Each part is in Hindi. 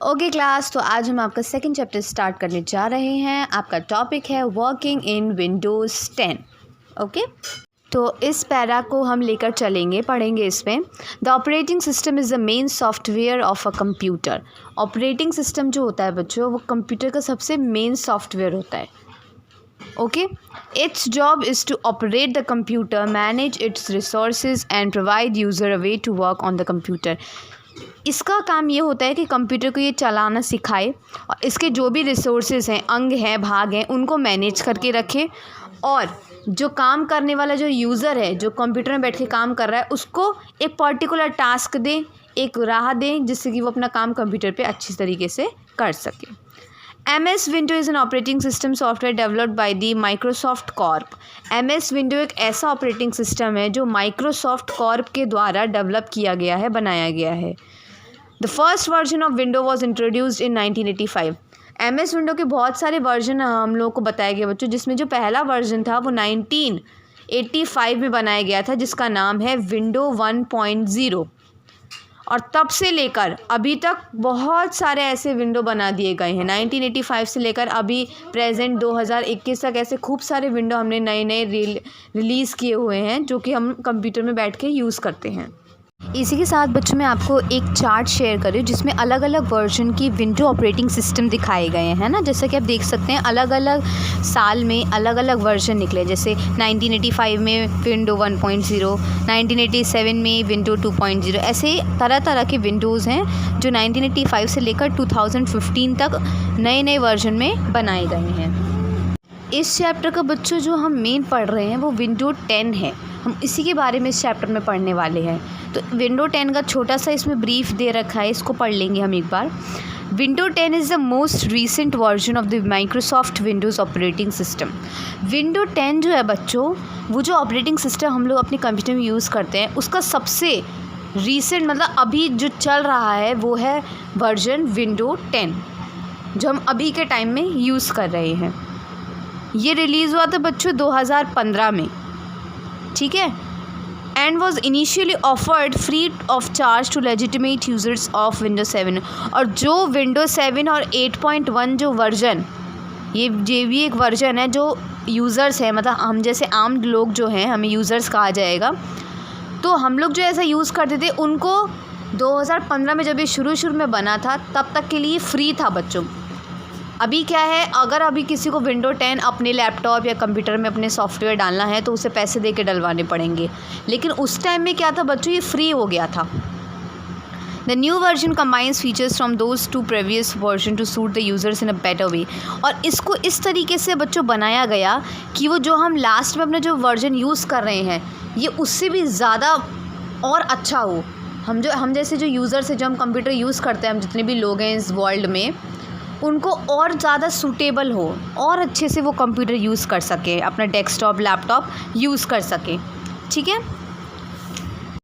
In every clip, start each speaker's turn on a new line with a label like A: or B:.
A: ओके क्लास, तो आज हम आपका सेकंड चैप्टर स्टार्ट करने जा रहे हैं। आपका टॉपिक है वर्किंग इन विंडोज़ 10। ओके, तो इस पैरा को हम लेकर चलेंगे, पढ़ेंगे इसमें। The operating system is the main software of a computer. Operating system जो होता है बच्चों, वो कंप्यूटर का सबसे मेन सॉफ्टवेयर होता है। Okay, its job is to operate the computer, manage its resources and provide user a way to work on the computer. इसका काम ये होता है कि कंप्यूटर को ये चलाना सिखाए और इसके जो भी रिसोर्सेज हैं, अंग हैं, भाग हैं, उनको मैनेज करके रखे और जो काम करने वाला जो यूज़र है, जो कंप्यूटर में बैठ के काम कर रहा है, उसको एक पर्टिकुलर टास्क दें, एक राह दें, जिससे कि वो अपना काम कंप्यूटर पे अच्छी तरीके से कर सके। MS window is an operating system software developed by the Microsoft Corp. MS window एक ऐसा ऑपरेटिंग सिस्टम है जो माइक्रोसॉफ्ट कॉर्प के द्वारा डेवलप किया गया है, बनाया गया है। The first version of window was introduced in 1985। MS window के बहुत सारे वर्जन हम लोगों को बताया गया बच्चों, जिसमें जो पहला वर्जन था वो 1985 में बनाया गया था, जिसका नाम है विंडो 1.0। और तब से लेकर अभी तक बहुत सारे ऐसे विंडो बना दिए गए हैं। 1985 से लेकर अभी प्रेजेंट 2021 तक ऐसे खूब सारे विंडो हमने नए नए रिलीज़ किए हुए हैं, जो कि हम कंप्यूटर में बैठ के यूज़ करते हैं। इसी के साथ बच्चों मैं आपको एक चार्ट शेयर कर रही हूँ, जिसमें अलग अलग वर्जन की विंडो ऑपरेटिंग सिस्टम दिखाए गए हैं ना। जैसा कि आप देख सकते हैं, अलग अलग साल में अलग अलग वर्जन निकले। जैसे 1985 में विंडो 1.0, 1987 में विंडो 2.0, ऐसे तरह तरह के विंडोज़ हैं जो 1985 से लेकर 2015 तक नए नए वर्जन में बनाए गए हैं। इस चैप्टर का बच्चों जो हम मेन पढ़ रहे हैं वो विंडो 10 है। हम इसी के बारे में इस चैप्टर में पढ़ने वाले हैं। तो विंडो 10 का छोटा सा इसमें ब्रीफ दे रखा है, इसको पढ़ लेंगे हम एक बार। Window 10 is the most recent version of the Microsoft Windows operating system. Window 10 जो है बच्चों, वो जो ऑपरेटिंग सिस्टम हम लोग अपने कंप्यूटर में यूज़ करते हैं, उसका सबसे रीसेंट मतलब अभी जो चल रहा है वो है वर्जन विंडो 10, जो हम अभी के टाइम में यूज़ कर रहे हैं। ये रिलीज़ हुआ था बच्चों 2015 में, ठीक है, and was initially offered free of charge to legitimate users of window 7। और जो विंडो 7 और 8.1 जो वर्जन, ये भी एक वर्जन है जो यूज़र्स है, मतलब हम जैसे आम लोग जो हैं, हमें यूज़र्स कहा जाएगा। तो हम लोग जो ऐसा यूज़ करते थे, उनको 2015 में जब ये शुरू में बना था, तब तक के लिए फ्री था बच्चों। अभी क्या है, अगर अभी किसी को विंडो 10 अपने लैपटॉप या कंप्यूटर में अपने सॉफ्टवेयर डालना है तो उसे पैसे दे के डलवाने पड़ेंगे, लेकिन उस टाइम में क्या था बच्चों, ये फ्री हो गया था। The new version combines features from those two previous version two suit the users in a better way. और इसको इस तरीके से बच्चों बनाया गया कि वो जो हम लास्ट में अपना जो वर्जन यूज़ कर रहे हैं, ये उससे भी ज़्यादा और अच्छा हो। हम जैसे जो यूज़र्स हैं, जो हम कंप्यूटर यूज़ करते हैं, हम जितने भी लोग हैं इस वर्ल्ड में, उनको और ज़्यादा सूटेबल हो और अच्छे से वो कंप्यूटर यूज़ कर सकें, अपना डेस्कटॉप लैपटॉप यूज़ कर सकें। ठीक है,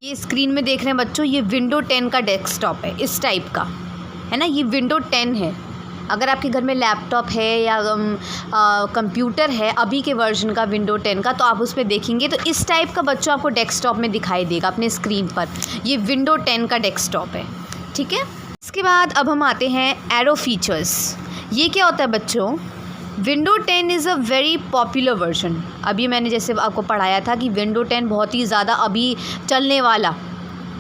A: ये स्क्रीन में देख रहे हैं बच्चों, ये विंडो 10 का डेस्कटॉप है, इस टाइप का है ना, ये विंडो 10 है। अगर आपके घर में लैपटॉप है या कंप्यूटर है अभी के वर्जन का विंडो 10 का, तो आप उस पर देखेंगे तो इस टाइप का बच्चों आपको डेस्कटॉप में दिखाई देगा अपने स्क्रीन पर। ये विंडो 10 का डेस्कटॉप है, ठीक है। इसके बाद अब हम आते हैं एरो फीचर्स। ये क्या होता है बच्चों, window 10 is a very popular version. अभी मैंने जैसे आपको पढ़ाया था कि विंडो 10 बहुत ही ज़्यादा अभी चलने वाला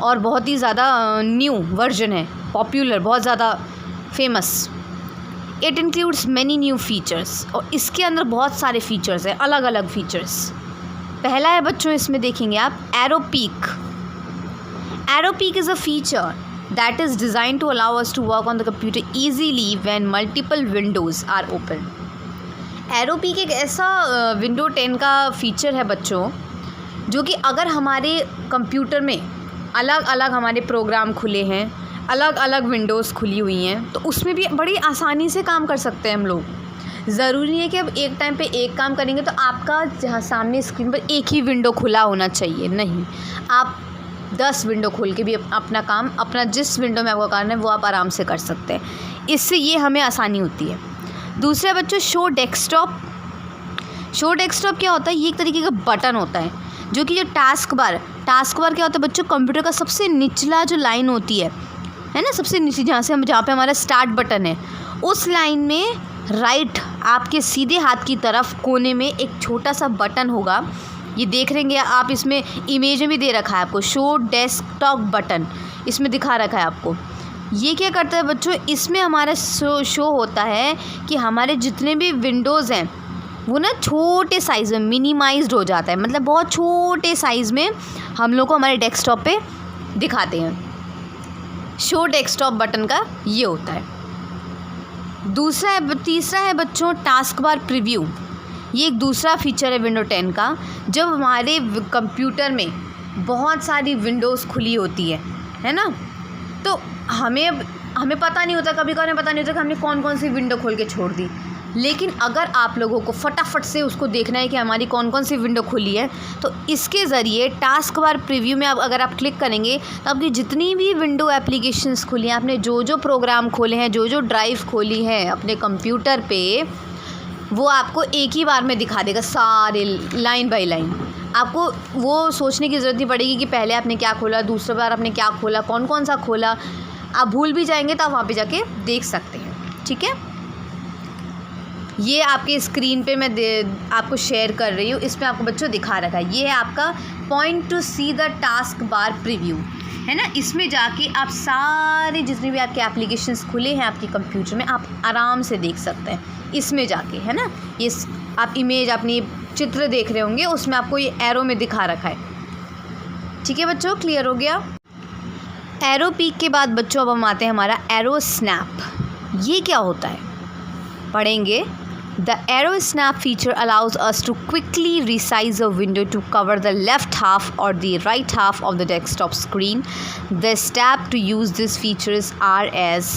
A: और बहुत ही ज़्यादा न्यू वर्जन है, पॉपुलर, बहुत ज़्यादा famous. It includes many new features, और इसके अंदर बहुत सारे फीचर्स हैं, अलग अलग फीचर्स। पहला है बच्चों, इसमें देखेंगे आप, arrow peak. Arrow peak is a feature that is designed to allow us to work on the computer easily when multiple windows are open. Arrow peak एक ऐसा विंडो 10 का फीचर है बच्चों, जो कि अगर हमारे कंप्यूटर में अलग अलग हमारे प्रोग्राम खुले हैं, अलग अलग विंडोज़ खुली हुई हैं, तो उसमें भी बड़ी आसानी से काम कर सकते हैं हम लोग। ज़रूरी नहीं है कि अब एक टाइम पे एक काम करेंगे तो आपका जहाँ सामने स्क्रीन पर एक ही विंडो खुला होना चाहिए, नहीं, आप 10 विंडो खोल के भी अपना काम, अपना जिस विंडो में आपका काम है वो आप आराम से कर सकते हैं। इससे ये हमें आसानी होती है। दूसरा बच्चों, शो डेस्कटॉप। शो डेस्कटॉप क्या होता है, ये एक तरीके का बटन होता है, जो कि जो टास्क बार क्या होता है बच्चों, कंप्यूटर का सबसे निचला जो लाइन होती है, है ना, सबसे नीचे जहाँ पे हमारा स्टार्ट बटन है, उस लाइन में राइट आपके सीधे हाथ की तरफ कोने में एक छोटा सा बटन होगा। ये देख रहेंगे आप, इसमें इमेज में भी दे रखा है आपको, शो डेस्कटॉप बटन इसमें दिखा रखा है आपको। ये क्या करता है बच्चों, इसमें हमारा शो होता है कि हमारे जितने भी विंडोज़ हैं वो ना छोटे साइज़ में मिनिमाइज्ड हो जाता है, मतलब बहुत छोटे साइज़ में हम लोग को हमारे डेस्कटॉप पे दिखाते हैं। शो डेस्कटॉप बटन का ये होता है। तीसरा है बच्चों टास्क बार प्रीव्यू। ये एक दूसरा फीचर है विंडो 10 का। जब हमारे कंप्यूटर में बहुत सारी विंडोज़ खुली होती है ना, तो हमें पता नहीं होता, कभी कभी पता नहीं होता कि हमने कौन कौन सी विंडो खोल के छोड़ दी। लेकिन अगर आप लोगों को फटाफट से उसको देखना है कि हमारी कौन कौन सी विंडो खुली है, तो इसके ज़रिए टास्क बार प्रीव्यू में अगर आप क्लिक करेंगे तो आपकी जितनी भी विंडो एप्लीकेशंस खुली हैं, आपने जो जो प्रोग्राम खोले हैं, जो जो ड्राइव खोली है अपने कंप्यूटर पे, वो आपको एक ही बार में दिखा देगा, सारे लाइन बाय लाइन। आपको वो सोचने की ज़रूरत नहीं पड़ेगी कि पहले आपने क्या खोला, दूसरी बार आपने क्या खोला, कौन कौन सा खोला। आप भूल भी जाएंगे तो आप वहाँ पे जाके देख सकते हैं। ठीक है, ये आपके स्क्रीन पे मैं आपको शेयर कर रही हूँ, इसमें आपको बच्चों दिखा रखा है। ये है आपका point two see the task bar preview, है ना। इसमें जाके आप सारे जितने भी आपके एप्लीकेशंस खुले हैं आपके कंप्यूटर में, आप आराम से देख सकते हैं इसमें जाके, है ना। ये आप इमेज अपनी चित्र देख रहे होंगे, उसमें आपको ये एरो में दिखा रखा है। ठीक है बच्चों, क्लियर हो गया। एरो पीक के बाद बच्चों अब हम आते हैं हमारा एरो स्नैप। ये क्या होता है पढ़ेंगे। The arrow snap feature allows us to quickly resize a window to cover the left half or the right half of the desktop screen. The steps to use this features are as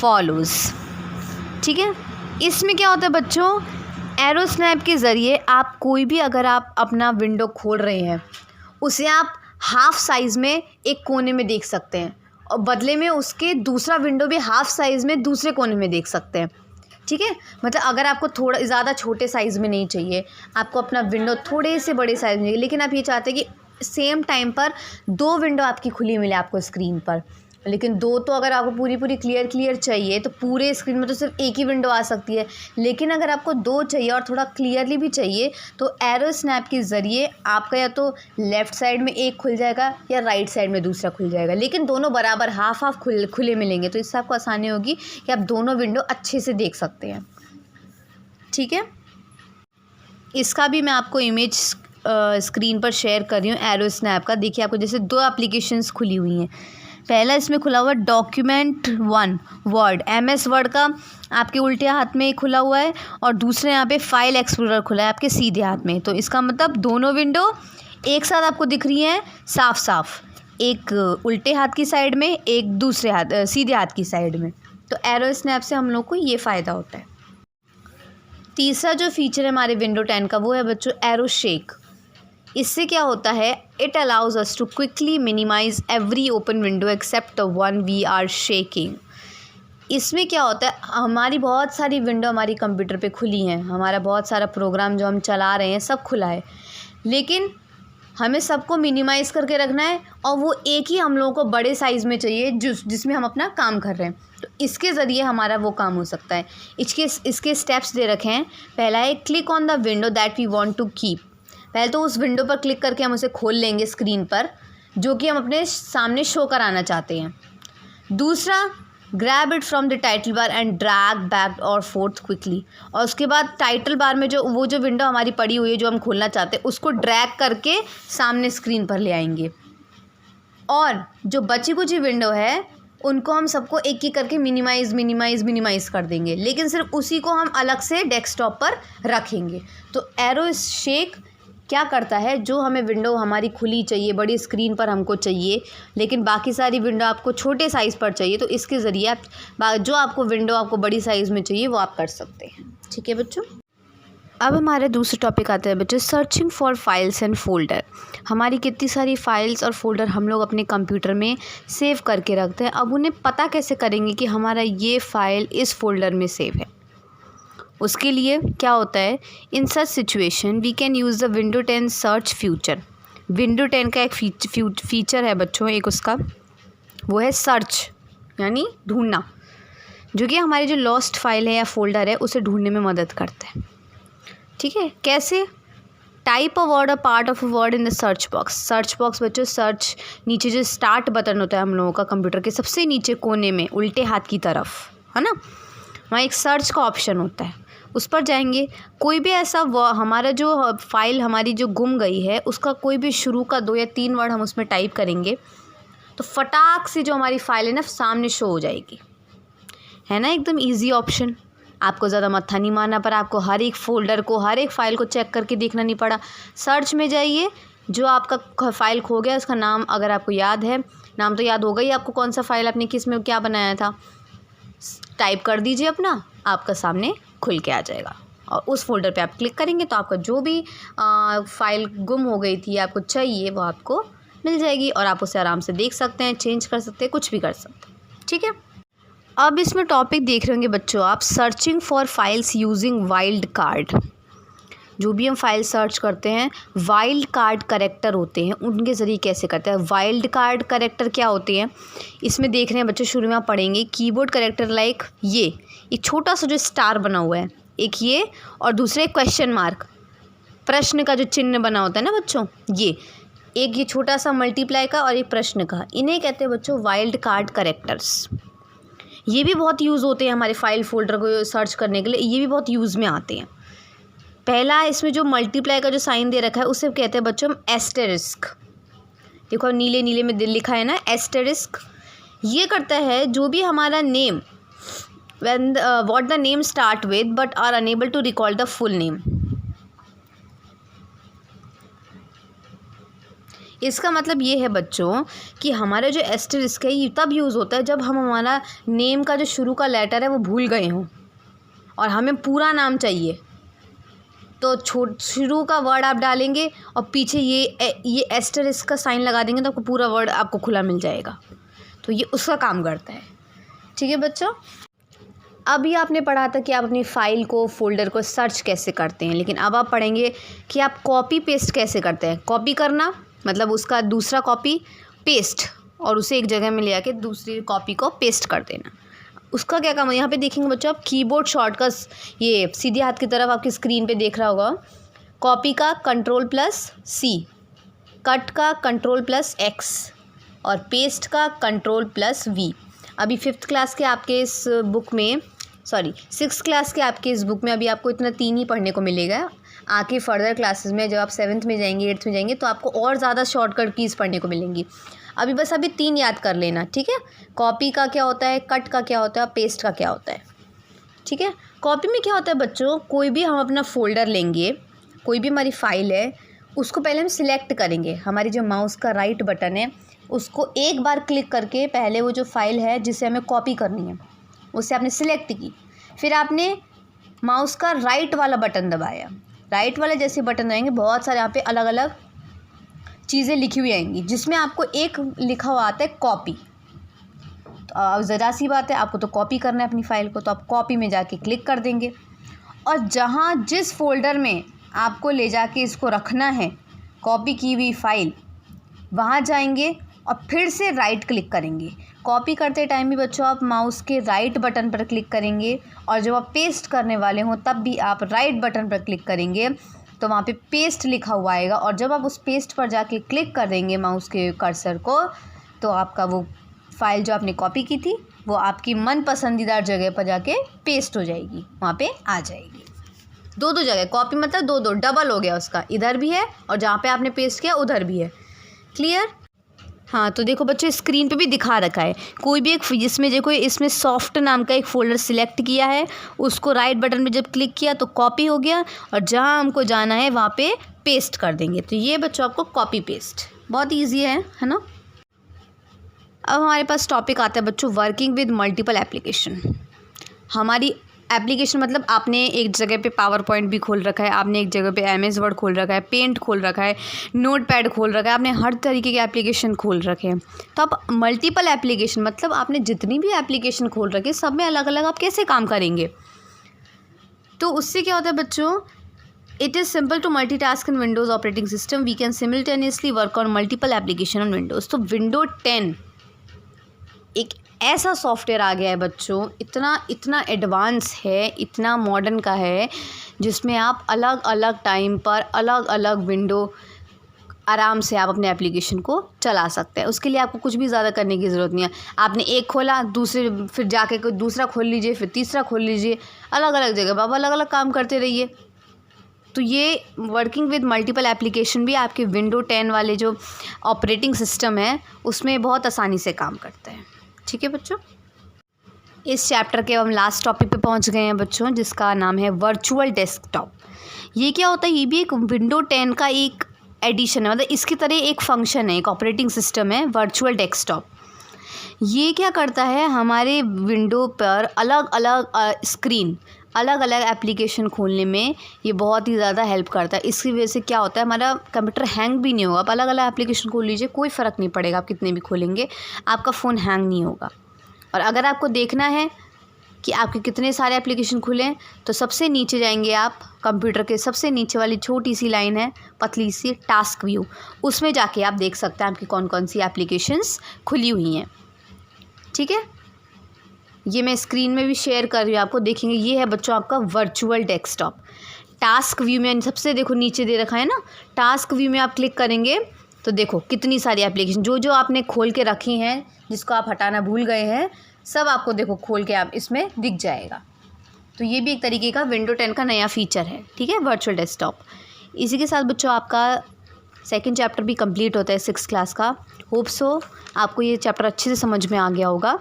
A: follows. ठीक है, इसमें क्या होता है बच्चों, एरो स्नैप के ज़रिए आप कोई भी अगर आप अपना विंडो खोल रहे हैं, उसे आप हाफ साइज़ में एक कोने में देख सकते हैं, और बदले में उसके दूसरा विंडो भी हाफ साइज़ में दूसरे कोने में देख सकते हैं। ठीक है, मतलब अगर आपको थोड़ा ज़्यादा छोटे साइज़ में नहीं चाहिए, आपको अपना विंडो थोड़े से बड़े साइज़ में चाहिए, लेकिन आप ये चाहते हैं कि सेम टाइम पर 2 विंडो आपकी खुली मिले आपको स्क्रीन पर, लेकिन 2 तो अगर आपको पूरी क्लियर चाहिए तो पूरे स्क्रीन में तो सिर्फ एक ही विंडो आ सकती है। लेकिन अगर आपको 2 चाहिए और थोड़ा क्लियरली भी चाहिए, तो एरो स्नैप के ज़रिए आपका या तो लेफ़्ट साइड में एक खुल जाएगा या राइट साइड में दूसरा खुल जाएगा, लेकिन दोनों बराबर हाफ खुले मिलेंगे। तो इससे आपको आसानी होगी कि आप दोनों विंडो अच्छे से देख सकते हैं। ठीक है, इसका भी मैं आपको इमेज स्क्रीन पर शेयर कर रही हूँ एरो स्नैप का। देखिए, आपको जैसे 2 एप्लीकेशंस खुली हुई हैं। पहला इसमें खुला हुआ डॉक्यूमेंट 1 वर्ड, MS वर्ड का आपके उल्टे हाथ में खुला हुआ है, और दूसरे यहाँ पे फाइल एक्सप्लोरर खुला है आपके सीधे हाथ में। तो इसका मतलब दोनों विंडो एक साथ आपको दिख रही हैं साफ साफ, एक उल्टे हाथ की साइड में, एक दूसरे सीधे हाथ की साइड में। तो एरो स्नैप से हम लोग को ये फ़ायदा होता है। तीसरा जो फीचर है हमारे विंडो 10 का, वो है बच्चों एरो शेक। इससे क्या होता है, it allows us to quickly minimize every open window except the one we are shaking. इसमें क्या होता है, हमारी बहुत सारी विंडो हमारी कंप्यूटर पे खुली हैं, हमारा बहुत सारा प्रोग्राम जो हम चला रहे हैं सब खुला है, लेकिन हमें सबको मिनिमाइज़ करके रखना है, और वो एक ही हम लोगों को बड़े साइज़ में चाहिए जिसमें हम अपना काम कर रहे हैं। तो इसके ज़रिए हमारा वो काम हो सकता है। इसके स्टेप्स दे रखे हैं। पहला है click on the window that we want to keep. पहले तो उस विंडो पर क्लिक करके हम उसे खोल लेंगे स्क्रीन पर, जो कि हम अपने सामने शो कराना चाहते हैं। दूसरा, grab it from the title bar and drag back और फोर्थ क्विकली। और उसके बाद टाइटल बार में जो विंडो हमारी पड़ी हुई है जो हम खोलना चाहते हैं, उसको ड्रैग करके सामने स्क्रीन पर ले आएंगे। और जो बची कुची विंडो है उनको हम सबको एक एक करके मिनिमाइज़ कर देंगे, लेकिन सिर्फ उसी को हम अलग से डेस्कटॉप पर रखेंगे। तो एरो शेक क्या करता है, जो हमें विंडो हमारी खुली चाहिए, बड़ी स्क्रीन पर हमको चाहिए, लेकिन बाकी सारी विंडो आपको छोटे साइज़ पर चाहिए, तो इसके ज़रिए आप जो आपको विंडो आपको बड़ी साइज़ में चाहिए वो आप कर सकते हैं। ठीक है बच्चों, अब हमारे दूसरे टॉपिक आते हैं बच्चों, searching for files and folder. हमारी कितनी सारी फाइल्स और फोल्डर हम लोग अपने कंप्यूटर में सेव करके रखते हैं। अब उन्हें पता कैसे करेंगे कि हमारा ये फ़ाइल इस फोल्डर में सेव है। उसके लिए क्या होता है, in such situation we can use the window 10 search feature. Window 10 का एक फीचर है बच्चों, एक उसका वो है सर्च, यानी ढूंढना, जो कि हमारी जो लॉस्ट फाइल है या फोल्डर है उसे ढूंढने में मदद करता है। ठीक है, कैसे? Type a word, a part of a word in the search box. Search box बच्चों, सर्च नीचे जो स्टार्ट बटन होता है हम लोगों का कंप्यूटर के सबसे नीचे कोने में उल्टे हाथ की तरफ, है ना, वहाँ एक सर्च का ऑप्शन होता है, उस पर जाएंगे। कोई भी ऐसा हमारा जो फाइल हमारी जो गुम गई है उसका कोई भी शुरू का 2 या 3 वर्ड हम उसमें टाइप करेंगे तो फटाक से जो हमारी फाइल है ना सामने शो हो जाएगी, है ना। एकदम ईजी ऑप्शन, आपको ज़्यादा मत्था नहीं मारना पड़ा, आपको हर एक फ़ोल्डर को, हर एक फ़ाइल को चेक करके देखना नहीं पड़ा। सर्च में जाइए, जो आपका फ़ाइल खो गया उसका नाम अगर आपको याद है, नाम तो याद होगा ही आपको, कौन सा फ़ाइल आपने किस में क्या बनाया था, टाइप कर दीजिए अपना, आपका सामने खुल के आ जाएगा। और उस फोल्डर पे आप क्लिक करेंगे तो आपका जो भी फ़ाइल गुम हो गई थी आपको चाहिए वो आपको मिल जाएगी और आप उसे आराम से देख सकते हैं, चेंज कर सकते हैं, कुछ भी कर सकते हैं। ठीक है, अब इसमें टॉपिक देख रहे होंगे बच्चों आप, searching for files using wild card. जो भी हम फाइल सर्च करते हैं वाइल्ड कार्ड करेक्टर होते हैं, उनके ज़रिए कैसे करते हैं। वाइल्ड कार्ड करेक्टर क्या होते हैं इसमें देख रहे हैं बच्चों, शुरू में आप पढ़ेंगे कीबोर्ड करेक्टर लाइक ये एक छोटा सा जो स्टार बना हुआ है, एक ये और दूसरे क्वेश्चन मार्क, प्रश्न का जो चिन्ह बना होता है ना बच्चों, ये छोटा सा मल्टीप्लाई का और एक प्रश्न का, इन्हें कहते हैं बच्चों वाइल्ड कार्ड करेक्टर्स। ये भी बहुत यूज़ होते हैं हमारे फाइल फोल्डर को सर्च करने के लिए, ये भी बहुत यूज़ में आते हैं। पहला इसमें जो मल्टीप्लाई का जो साइन दे रखा है उसे कहते हैं बच्चों हम एस्टेरिस्क। देखो नीले नीले में लिखा है ना एस्टेरिस्क। ये करता है जो भी हमारा name when what the name start with but are unable to recall the full name. इसका मतलब ये है बच्चों कि हमारा जो एस्टेरिस्क है ये तब यूज़ होता है जब हम हमारा नेम का जो शुरू का लेटर है वो भूल गए हों और हमें पूरा नाम चाहिए, तो शुरू का वर्ड आप डालेंगे और पीछे ये एस्टेरिस्क का साइन लगा देंगे तो आपको पूरा वर्ड आपको खुला मिल जाएगा। तो ये उसका काम करता है। ठीक है बच्चों, अभी आपने पढ़ा था कि आप अपनी फ़ाइल को फोल्डर को सर्च कैसे करते हैं, लेकिन अब आप पढ़ेंगे कि आप कॉपी पेस्ट कैसे करते हैं। कॉपी करना मतलब उसका दूसरा कॉपी पेस्ट और उसे एक जगह में ले आके दूसरी कॉपी को पेस्ट कर देना। उसका क्या काम है यहाँ पे देखेंगे बच्चों आप, कीबोर्ड शॉर्टकट्स, ये सीधे हाथ की तरफ आपकी स्क्रीन पे देख रहा होगा, कॉपी का Ctrl+C, कट का Ctrl+X और पेस्ट का Ctrl+V। अभी 5th क्लास के आपके इस बुक में, सॉरी 6th क्लास के आपके इस बुक में अभी आपको इतना 3 ही पढ़ने को मिलेगा। आगे फर्दर क्लासेस में जब आप 7th में जाएंगे 8th में जाएंगे तो आपको और ज़्यादा शॉर्टकट कीज़ पढ़ने को मिलेंगी। अभी बस 3 याद कर लेना। ठीक है, कॉपी का क्या होता है, कट का क्या होता है, पेस्ट का क्या होता है। ठीक है, कॉपी में क्या होता है बच्चों, कोई भी हम अपना फोल्डर लेंगे, कोई भी हमारी फ़ाइल है उसको पहले हम सिलेक्ट करेंगे। हमारी जो माउस का राइट बटन है उसको एक बार क्लिक करके पहले वो जो फाइल है जिसे हमें कॉपी करनी है उसे आपने सिलेक्ट की, फिर आपने माउस का राइट वाला बटन दबाया। राइट वाले जैसे बटन दबाएंगे बहुत सारे यहाँ पे अलग अलग चीज़ें लिखी हुई आएंगी, जिसमें आपको एक लिखा हुआ आता है कॉपी। तो ज़रा सी बात है, आपको तो कॉपी करना है अपनी फ़ाइल को, तो आप कॉपी में जाके क्लिक कर देंगे और जहाँ जिस फोल्डर में आपको ले जाके इसको रखना है कॉपी की हुई फ़ाइल, वहाँ जाएंगे और फिर से राइट क्लिक करेंगे। कॉपी करते टाइम भी बच्चों आप माउस के राइट बटन पर क्लिक करेंगे और जब आप पेस्ट करने वाले हों तब भी आप राइट बटन पर क्लिक करेंगे तो वहाँ पे पेस्ट लिखा हुआ आएगा और जब आप उस पेस्ट पर जाके क्लिक कर देंगे माउस के कर्सर को तो आपका वो फाइल जो आपने कॉपी की थी वो आपकी मन पसंदीदा जगह पर जाके पेस्ट हो जाएगी, वहाँ पे आ जाएगी। 2 जगह कॉपी मतलब 2 डबल हो गया उसका, इधर भी है और जहाँ पे आपने पेस्ट किया उधर भी है। क्लियर? हाँ, तो देखो बच्चों स्क्रीन पे भी दिखा रखा है, कोई भी एक जिसमें देखो इसमें सॉफ्ट नाम का एक फ़ोल्डर सिलेक्ट किया है, उसको राइट बटन पे जब क्लिक किया तो कॉपी हो गया और जहाँ हमको जाना है वहाँ पे पेस्ट कर देंगे। तो ये बच्चों आपको कॉपी पेस्ट बहुत ईजी है ना। अब हमारे पास टॉपिक आता है बच्चों वर्किंग विद मल्टीपल एप्लीकेशन। हमारी एप्लीकेशन मतलब आपने एक जगह पे पावर पॉइंट भी खोल रखा है, आपने एक जगह पे MS वर्ड खोल रखा है, पेंट खोल रखा है, नोटपैड खोल रखा है, आपने हर तरीके के एप्लीकेशन खोल रखे हैं। तो आप मल्टीपल एप्लीकेशन मतलब आपने जितनी भी एप्लीकेशन खोल रखे सब में अलग अलग आप कैसे काम करेंगे। तो उससे क्या होता है बच्चों, it is simple to multitask in Windows operating system, we can simultaneously work on multiple application on Windows. तो विंडो 10 एक ऐसा सॉफ्टवेयर आ गया है बच्चों, इतना एडवांस है, इतना मॉडर्न का है, जिसमें आप अलग अलग टाइम पर अलग अलग विंडो आराम से आप अपने एप्लीकेशन को चला सकते हैं। उसके लिए आपको कुछ भी ज़्यादा करने की ज़रूरत नहीं है। आपने एक खोला, दूसरे फिर जाके कोई दूसरा खोल लीजिए, फिर तीसरा खोल लीजिए, अलग अलग जगह पर आप अलग अलग काम करते रहिए। तो ये वर्किंग विद मल्टीपल एप्लीकेशन भी आपके विंडो 10 वाले जो ऑपरेटिंग सिस्टम है उसमें बहुत आसानी से काम करता है। ठीक है बच्चों, इस चैप्टर के हम लास्ट टॉपिक पे पहुंच गए हैं बच्चों, जिसका नाम है वर्चुअल डेस्कटॉप। ये क्या होता है? ये भी एक विंडो 10 का एक एडिशन है, मतलब इसकी तरह एक फंक्शन है, एक ऑपरेटिंग सिस्टम है वर्चुअल डेस्कटॉप। ये क्या करता है? हमारे विंडो पर अलग अलग स्क्रीन, अलग अलग एप्लीकेशन खोलने में ये बहुत ही ज़्यादा हेल्प करता है। इसकी वजह से क्या होता है, हमारा कंप्यूटर हैंग भी नहीं होगा। आप अलग अलग एप्लीकेशन खोल लीजिए, कोई फ़र्क नहीं पड़ेगा, आप कितने भी खोलेंगे आपका फ़ोन हैंग नहीं होगा। और अगर आपको देखना है कि आपके कितने सारे एप्लीकेशन खुले हैं, तो सबसे नीचे जाएंगे आप, कंप्यूटर के सबसे नीचे वाली छोटी सी लाइन है, पतली सी, टास्क व्यू, उसमें जाके आप देख सकते हैं आपकी कौन कौन सी एप्लीकेशंस खुली हुई हैं। ठीक है, ये मैं स्क्रीन में भी शेयर कर रही हूँ, आपको देखेंगे। ये है बच्चों आपका वर्चुअल डेस्कटॉप। टास्क व्यू में सबसे देखो नीचे दे रखा है ना, टास्क व्यू में आप क्लिक करेंगे तो देखो कितनी सारी एप्लीकेशन जो जो आपने खोल के रखी हैं, जिसको आप हटाना भूल गए हैं, सब आपको देखो खोल के आप इसमें दिख जाएगा। तो ये भी एक तरीके का विंडो 10 का नया फीचर है। ठीक है, वर्चुअल डेस्कटॉप। इसी के साथ बच्चों आपका सेकंड चैप्टर भी कंप्लीट होता है 6th क्लास का। होप सो आपको ये चैप्टर अच्छे से समझ में आ गया होगा।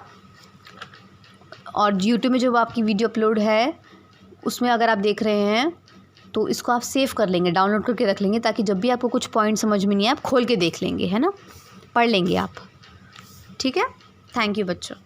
A: और यूट्यूब में जो आपकी वीडियो अपलोड है उसमें अगर आप देख रहे हैं तो इसको आप सेव कर लेंगे, डाउनलोड करके रख लेंगे, ताकि जब भी आपको कुछ पॉइंट समझ में नहीं आए आप खोल के देख लेंगे, है ना, पढ़ लेंगे आप। ठीक है, थैंक यू बच्चों।